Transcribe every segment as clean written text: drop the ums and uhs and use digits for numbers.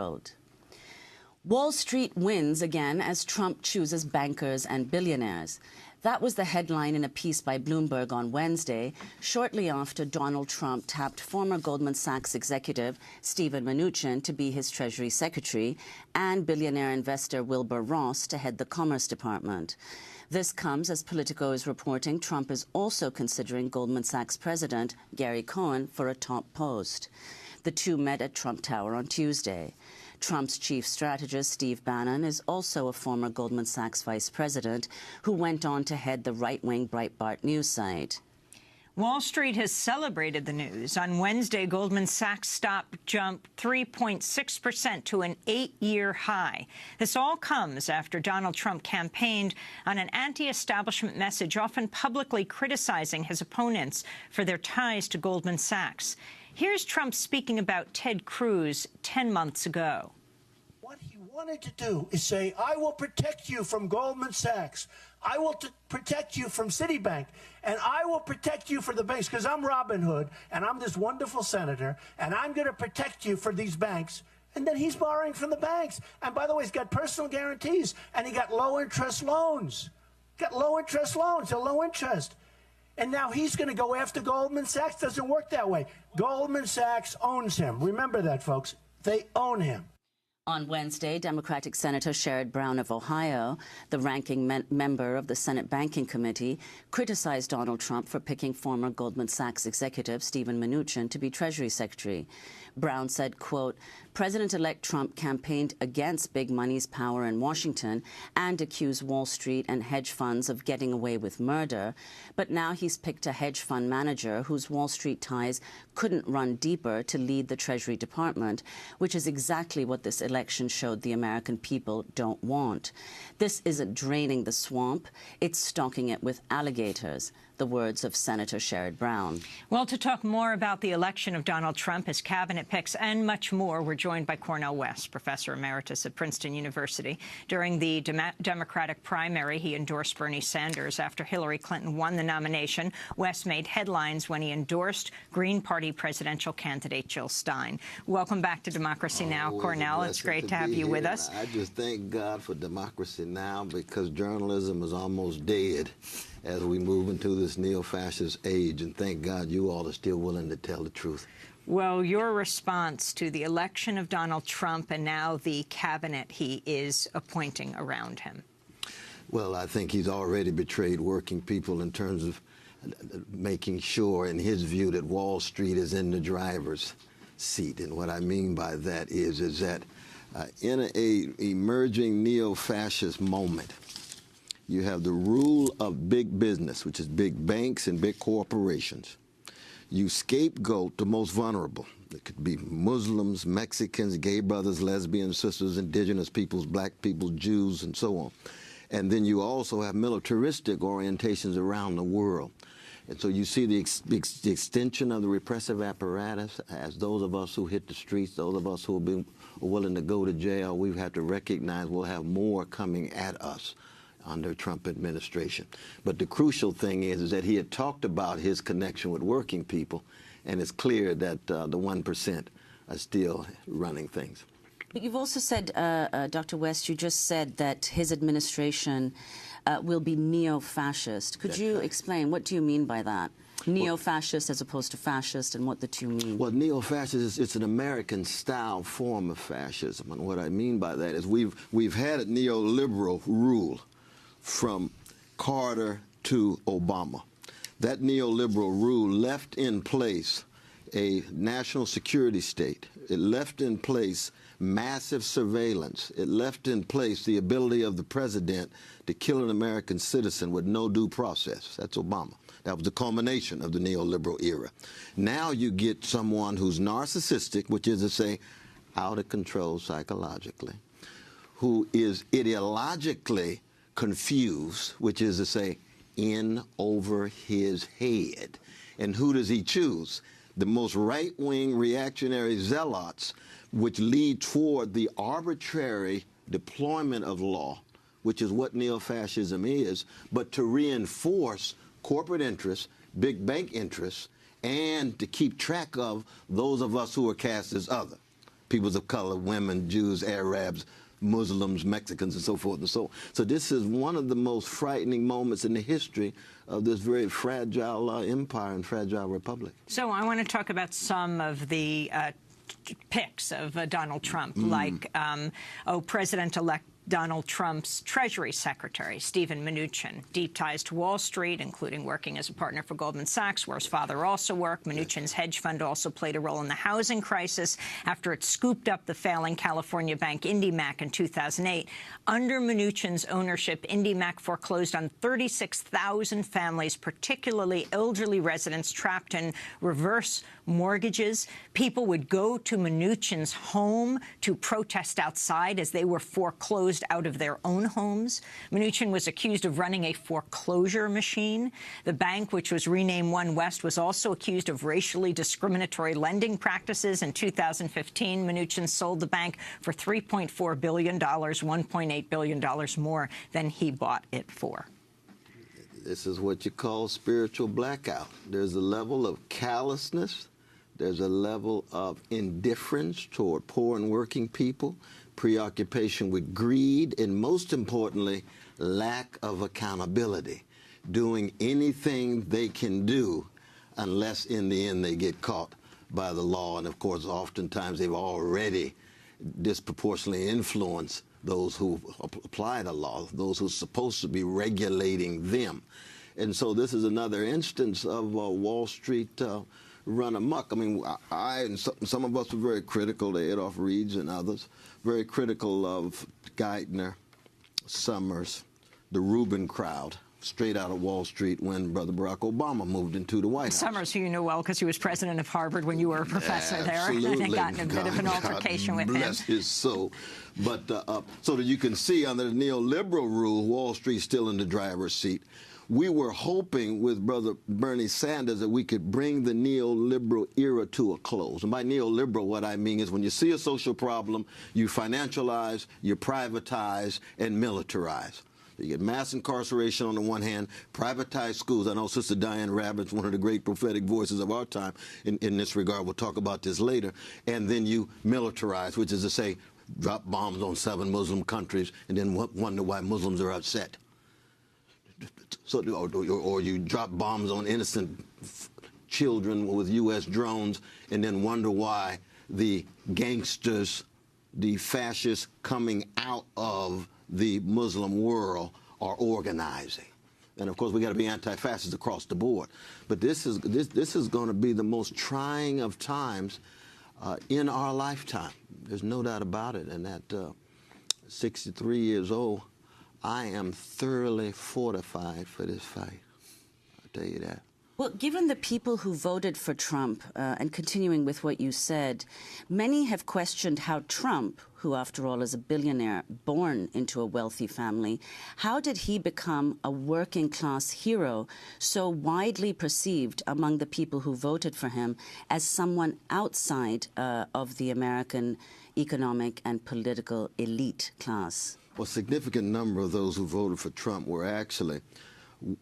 world. Wall Street wins again as Trump chooses bankers and billionaires. That was the headline in a piece by Bloomberg on Wednesday, shortly after Donald Trump tapped former Goldman Sachs executive Steven Mnuchin to be his Treasury Secretary and billionaire investor Wilbur Ross to head the Commerce Department. This comes as Politico is reporting Trump is also considering Goldman Sachs president Gary Cohn for a top post. The two met at Trump Tower on Tuesday. Trump's chief strategist, Steve Bannon, is also a former Goldman Sachs vice president who went on to head the right-wing Breitbart news site. Wall Street has celebrated the news. On Wednesday, Goldman Sachs stock jumped 3.6% to an 8-year high. This all comes after Donald Trump campaigned on an anti-establishment message, often publicly criticizing his opponents for their ties to Goldman Sachs. Here's Trump speaking about Ted Cruz 10 months ago. What he wanted to do is say, I will protect you from Goldman Sachs. I will protect you from Citibank. And I will protect you for the banks because I'm Robin Hood and I'm this wonderful senator and I'm going to protect you for these banks. And then he's borrowing from the banks. And by the way, he's got personal guarantees and he got low interest loans. Got low interest loans, they're low interest. And now he's going to go after Goldman Sachs. Doesn't work that way. Goldman Sachs owns him. Remember that, folks. They own him. On Wednesday, Democratic Senator Sherrod Brown of Ohio, the ranking member of the Senate Banking Committee, criticized Donald Trump for picking former Goldman Sachs executive Steven Mnuchin to be Treasury Secretary. Brown said, quote, President-elect Trump campaigned against big money's power in Washington and accused Wall Street and hedge funds of getting away with murder. But now he's picked a hedge fund manager whose Wall Street ties couldn't run deeper to lead the Treasury Department, which is exactly what this election showed the American people don't want. This isn't draining the swamp, it's stocking it with alligators. The words of Senator Sherrod Brown. Well, to talk more about the election of Donald Trump, his cabinet picks, and much more, we're joined by Cornel West, professor emeritus at Princeton University. During the Democratic primary, he endorsed Bernie Sanders. After Hillary Clinton won the nomination, West made headlines when he endorsed Green Party presidential candidate Jill Stein. Welcome back to Democracy Now!, Cornel. It's great to have you with us. I just thank God for Democracy Now! Because journalism is almost dead as we move into this neo-fascist age, and thank God you all are still willing to tell the truth. Well, your response to the election of Donald Trump and now the cabinet he is appointing around him? Well, I think he's already betrayed working people in terms of making sure, in his view, that Wall Street is in the driver's seat. And what I mean by that is that in an emerging neo-fascist moment, you have the rule of big business, which is big banks and big corporations. You scapegoat the most vulnerable. It could be Muslims, Mexicans, gay brothers, lesbians, sisters, indigenous peoples, black people, Jews, and so on. And then you also have militaristic orientations around the world. And so you see the extension of the repressive apparatus as those of us who hit the streets, those of us who have been willing to go to jail, we've had to recognize we'll have more coming at us under Trump administration. But the crucial thing is that he had talked about his connection with working people, and it's clear that the 1% are still running things. But you've also said, Dr. West, you just said that his administration will be neo-fascist. Could you explain, what do you mean by that? Neo-fascist as opposed to fascist, and what the two mean? Well, neo-fascist it's an American-style form of fascism, and what I mean by that is we've had a neoliberal rule from Carter to Obama. That neoliberal rule left in place a national security state. It left in place massive surveillance. It left in place the ability of the president to kill an American citizen with no due process. That's Obama. That was the culmination of the neoliberal era. Now you get someone who's narcissistic, which is to say, out of control psychologically, who is ideologically confused, which is to say, in over his head. And who does he choose? The most right-wing reactionary zealots, which lead toward the arbitrary deployment of law, which is what neo-fascism is, but to reinforce corporate interests, big bank interests, and to keep track of those of us who are cast as other. peoples of color, women, Jews, Arabs, Muslims, Mexicans, and so forth and so on. So this is one of the most frightening moments in the history of this very fragile empire and fragile republic. So I want to talk about some of the picks of Donald Trump, like, President-elect Donald Trump's Treasury Secretary, Steven Mnuchin. Deep ties to Wall Street, including working as a partner for Goldman Sachs, where his father also worked. Mnuchin's hedge fund also played a role in the housing crisis after it scooped up the failing California bank IndyMac in 2008. Under Mnuchin's ownership, IndyMac foreclosed on 36,000 families, particularly elderly residents trapped in reverse mortgages. People would go to Mnuchin's home to protest outside as they were foreclosed out of their own homes. Mnuchin was accused of running a foreclosure machine. The bank, which was renamed One West, was also accused of racially discriminatory lending practices. In 2015, Mnuchin sold the bank for $3.4 billion, $1.8 billion more than he bought it for. This is what you call spiritual blackout. There's a level of callousness. There's a level of indifference toward poor and working people, preoccupation with greed, and most importantly, lack of accountability, doing anything they can do unless in the end they get caught by the law. And of course, oftentimes they've already disproportionately influenced those who apply the law, those who are supposed to be regulating them. And so this is another instance of Wall Street run amok. I mean, I and some of us were very critical, Adolph Reeds and others, very critical of Geithner, Summers, the Rubin crowd, straight out of Wall Street when Brother Barack Obama moved into the White House. Summers, who you know well because he was president of Harvard when you were a professor there, Absolutely. and got in a bit of an altercation with him. Bless his soul. But so that you can see under the neoliberal rule, Wall Street's still in the driver's seat. We were hoping with Brother Bernie Sanders that we could bring the neoliberal era to a close. And by neoliberal, what I mean is when you see a social problem, you financialize, you privatize, and militarize. You get mass incarceration on the one hand, privatized schools. I know Sister Diane Rabbit's one of the great prophetic voices of our time in this regard. We'll talk about this later. And then you militarize, which is to say, drop bombs on 7 Muslim countries and then wonder why Muslims are upset. So, or you drop bombs on innocent children with U.S. drones and then wonder why the gangsters, the fascists coming out of the Muslim world are organizing. And of course, we got to be anti-fascist across the board. But this is going to be the most trying of times in our lifetime. There's no doubt about it. And at 63 years old, I am thoroughly fortified for this fight. I'll tell you that. Well, given the people who voted for Trump, and continuing with what you said, many have questioned how Trump, who after all is a billionaire born into a wealthy family, how did he become a working-class hero so widely perceived among the people who voted for him as someone outside of the American economic and political elite class? Well, a significant number of those who voted for Trump were actually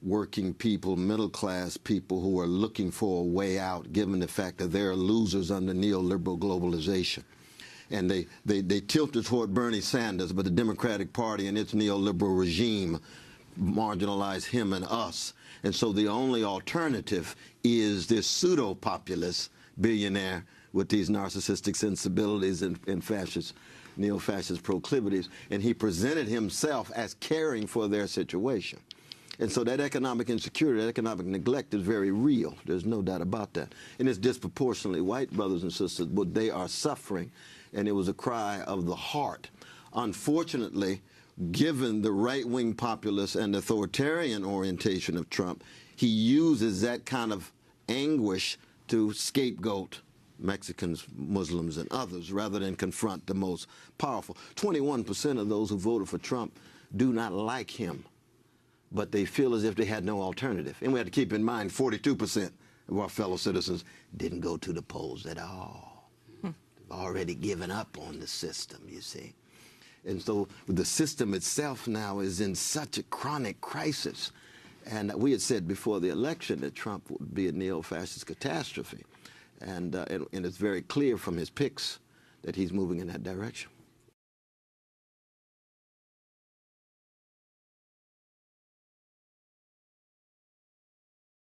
working people, middle-class people who are looking for a way out, given the fact that they're losers under neoliberal globalization. And they tilted toward Bernie Sanders, but the Democratic Party and its neoliberal regime marginalized him and us. And so the only alternative is this pseudo-populist billionaire with these narcissistic sensibilities and fascist, neo-fascist proclivities, and he presented himself as caring for their situation. And so that economic insecurity, that economic neglect is very real. There's no doubt about that. And it's disproportionately white brothers and sisters, but they are suffering, and it was a cry of the heart. Unfortunately, given the right-wing populist and authoritarian orientation of Trump, he uses that kind of anguish to scapegoat Mexicans, Muslims, and others, rather than confront the most powerful. 21% of those who voted for Trump do not like him, but they feel as if they had no alternative. And we have to keep in mind 42% of our fellow citizens didn't go to the polls at all. They've already given up on the system, you see. And so the system itself now is in such a chronic crisis. And we had said before the election that Trump would be a neo-fascist catastrophe. And it's very clear from his picks that he's moving in that direction.